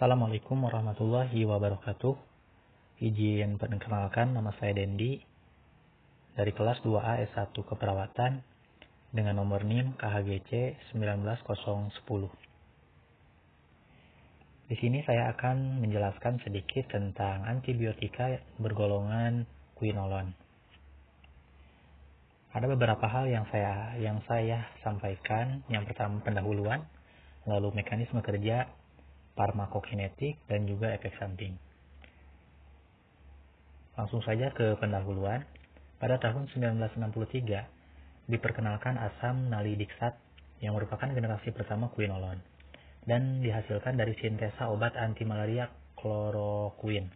Assalamualaikum warahmatullahi wabarakatuh. Izin perkenalkan, nama saya Dendi dari kelas 2A S1 Keperawatan dengan nomor NIM KHGC 19010. Di sini saya akan menjelaskan sedikit tentang antibiotika bergolongan quinolone. Ada beberapa hal yang saya sampaikan. Yang pertama pendahuluan, lalu mekanisme kerja, farmakokinetik, dan juga efek samping. Langsung saja ke pendahuluan. Pada tahun 1963 diperkenalkan asam nalidiksat yang merupakan generasi pertama quinolone dan dihasilkan dari sintesa obat anti malaria kloroquine.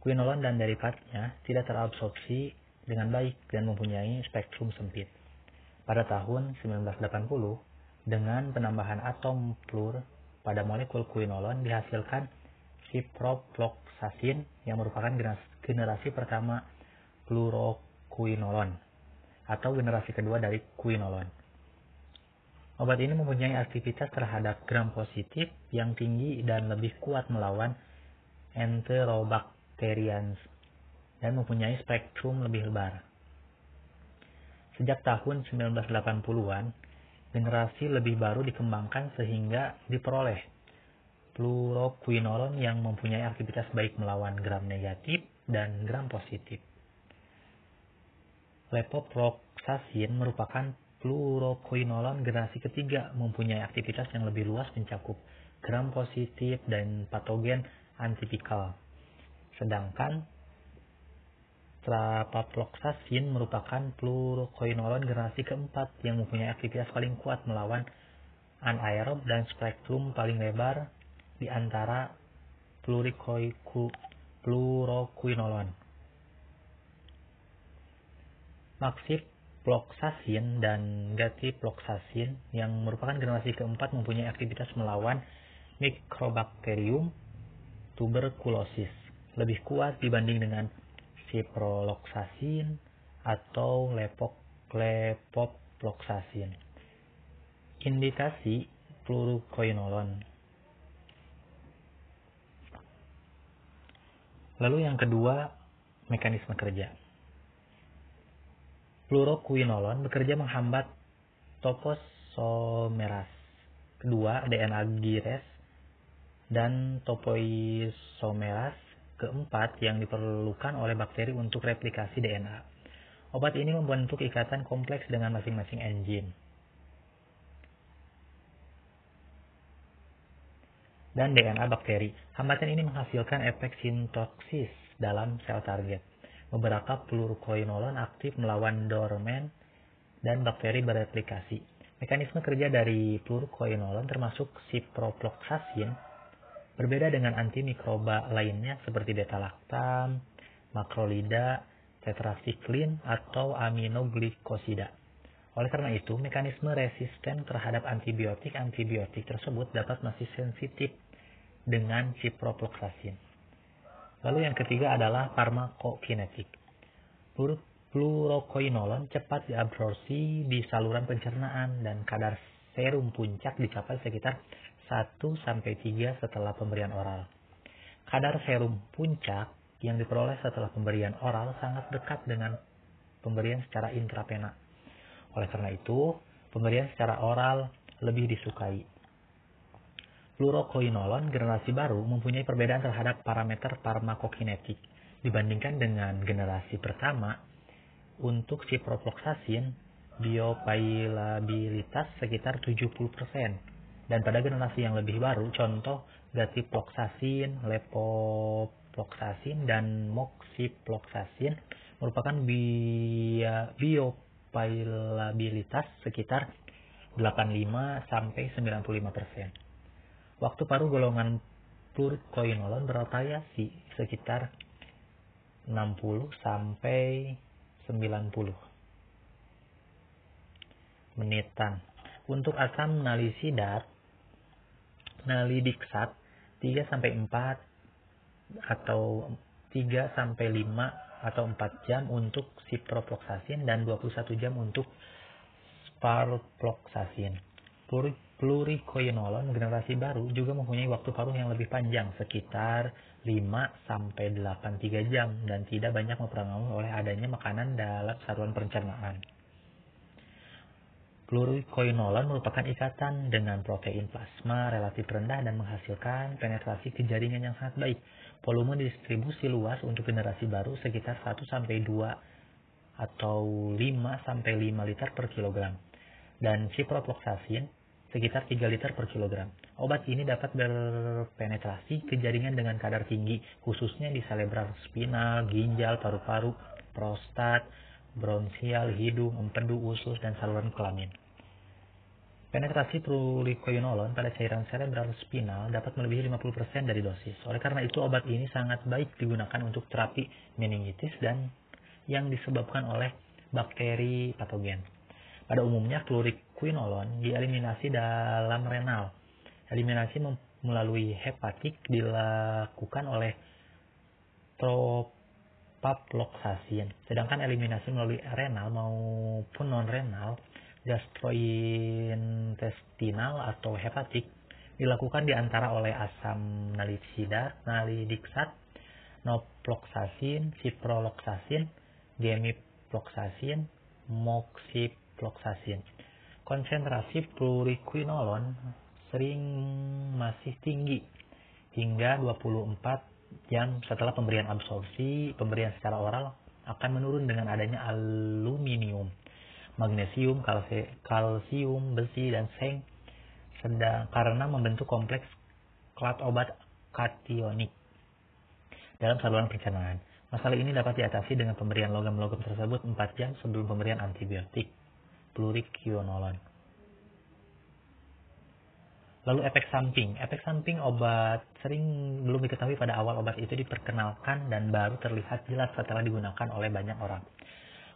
Quinolone dan derivatnya tidak terabsorpsi dengan baik dan mempunyai spektrum sempit. Pada tahun 1980, dengan penambahan atom fluor pada molekul quinolone dihasilkan ciprofloxacin yang merupakan generasi pertama fluoroquinolone atau generasi kedua dari quinolone. Obat ini mempunyai aktivitas terhadap gram positif yang tinggi dan lebih kuat melawan Enterobacterians dan mempunyai spektrum lebih lebar. Sejak tahun 1980-an, generasi lebih baru dikembangkan sehingga diperoleh fluoroquinolone yang mempunyai aktivitas baik melawan gram negatif dan gram positif. Levofloxacin merupakan fluoroquinolone generasi ketiga, mempunyai aktivitas yang lebih luas mencakup gram positif dan patogen antipikal. Sedangkan trapafloxacin merupakan fluoroquinolone generasi keempat yang mempunyai aktivitas paling kuat melawan anaerob dan spektrum paling lebar di antara fluoroquinolone. Maxifloxacin dan gatifloxacin yang merupakan generasi keempat mempunyai aktivitas melawan Mycobacterium tuberculosis lebih kuat dibanding dengan ciprofloxacin atau levofloxacin. Indikasi fluoroquinolone. Lalu yang kedua, mekanisme kerja. Fluoroquinolone bekerja menghambat topoisomerase kedua DNA gires dan topoisomerase keempat yang diperlukan oleh bakteri untuk replikasi DNA. Obat ini membentuk ikatan kompleks dengan masing-masing enzim dan DNA bakteri. Hambatan ini menghasilkan efek sintoksis dalam sel target. Beberapa fluoroquinolone aktif melawan dorman dan bakteri bereplikasi. Mekanisme kerja dari fluoroquinolone termasuk ciprofloxacin berbeda dengan antimikroba lainnya seperti beta-lactam, makrolida, tetrasiklin, atau aminoglikosida. Oleh karena itu, mekanisme resisten terhadap antibiotik tersebut dapat masih sensitif dengan ciprofloxacin. Lalu yang ketiga adalah farmakokinetik. Fluoroquinolone cepat diabsorpsi di saluran pencernaan dan kadar serum puncak dicapai sekitar 1-3 setelah pemberian oral. Kadar serum puncak yang diperoleh setelah pemberian oral sangat dekat dengan pemberian secara intravena. Oleh karena itu, pemberian secara oral lebih disukai. Fluoroquinolone generasi baru mempunyai perbedaan terhadap parameter farmakokinetik dibandingkan dengan generasi pertama. Untuk ciprofloxacin, bioavailabilitas sekitar 70%. Dan pada generasi yang lebih baru, contoh gatifloxacin, levofloxacin, dan moxifloxacin merupakan bioavailabilitas sekitar 85-95%. Waktu paruh golongan fluoroquinolone bervariasi sekitar 60-90 menitan. Untuk asam nalidiksat 3-4 atau 3-5 atau 4 jam untuk ciprofloxacin dan 21 jam untuk sparfloxacin. Fluoroquinolon generasi baru juga mempunyai waktu paruh yang lebih panjang, sekitar 5-8 jam, dan tidak banyak mempengaruhi oleh adanya makanan dalam saluran pencernaan. Fluoroquinolon merupakan ikatan dengan protein plasma relatif rendah dan menghasilkan penetrasi ke jaringan yang sangat baik. Volume distribusi luas untuk generasi baru sekitar 1-2 atau 5-5 liter per kilogram. Dan ciprofloxacin sekitar 3 liter per kilogram. Obat ini dapat berpenetrasi ke jaringan dengan kadar tinggi, khususnya di cerebral spinal, ginjal, paru-paru, prostat, bronchial, hidung, empedu, usus, dan saluran kelamin. Penetrasi fluoroquinolon pada cairan cerebral spinal dapat melebihi 50% dari dosis. Oleh karena itu, obat ini sangat baik digunakan untuk terapi meningitis dan yang disebabkan oleh bakteri patogen. Pada umumnya, fluoroquinolon dieliminasi dalam renal. Eliminasi melalui hepatik dilakukan oleh tropafloxacin, sedangkan eliminasi melalui renal maupun non-renal, gastrointestinal atau hepatik, dilakukan di antara oleh asam nalidiksat, naproxen, ciprofloxacin, gemifloxacin, moxifloxacin. Konsentrasi fluoroquinolon sering masih tinggi hingga 24 jam setelah pemberian absorpsi. Pemberian secara oral akan menurun dengan adanya aluminium, magnesium, kalsium, besi, dan zinc karena membentuk kompleks klat obat kationik dalam saluran pencernaan. Masalah ini dapat diatasi dengan pemberian logam-logam tersebut 4 jam sebelum pemberian antibiotik fluoroquinolon. Lalu efek samping. Efek samping obat sering belum diketahui pada awal obat itu diperkenalkan dan baru terlihat jelas setelah digunakan oleh banyak orang.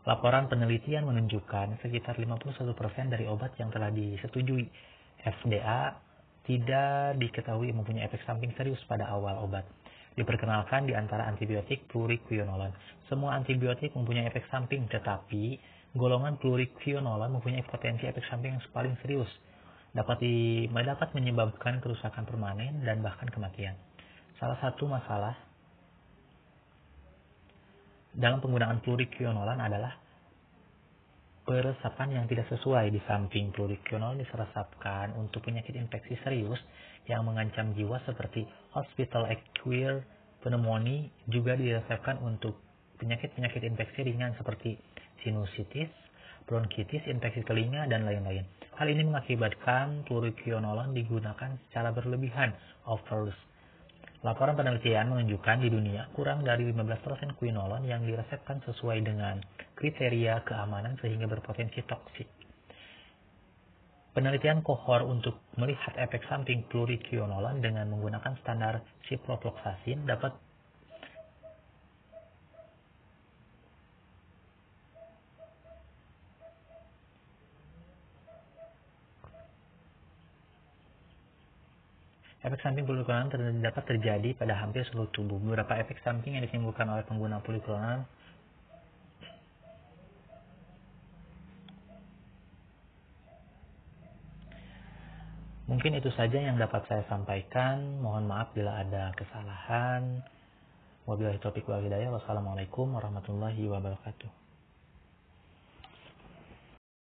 Laporan penelitian menunjukkan sekitar 51% dari obat yang telah disetujui FDA tidak diketahui mempunyai efek samping serius pada awal obat diperkenalkan di antara antibiotik fluoroquinolon. Semua antibiotik mempunyai efek samping, tetapi golongan fluoroquinolon mempunyai potensi efek samping yang paling serius. Dapat menyebabkan kerusakan permanen dan bahkan kematian. Salah satu masalah dalam penggunaan fluoroquinolon adalah peresapan yang tidak sesuai. Di samping fluoroquinolon diresepkan untuk penyakit infeksi serius yang mengancam jiwa seperti hospital acquired pneumonia, juga diresepkan untuk penyakit-penyakit infeksi ringan seperti sinusitis, bronkitis, infeksi telinga, dan lain-lain. Hal ini mengakibatkan fluoroquinolon digunakan secara berlebihan, overdose. Laporan penelitian menunjukkan di dunia kurang dari 15% quinolon yang diresepkan sesuai dengan kriteria keamanan sehingga berpotensi toksik. Penelitian kohort untuk melihat efek samping fluoroquinolon dengan menggunakan standar ciprofloxacin dapat efek samping fluoroquinolon dapat terjadi pada hampir seluruh tubuh. Beberapa efek samping yang ditimbulkan oleh pengguna fluoroquinolon mungkin itu saja yang dapat saya sampaikan. Mohon maaf bila ada kesalahan. Wabillahi taufiq wal hidayah. Wassalamualaikum warahmatullahi wabarakatuh.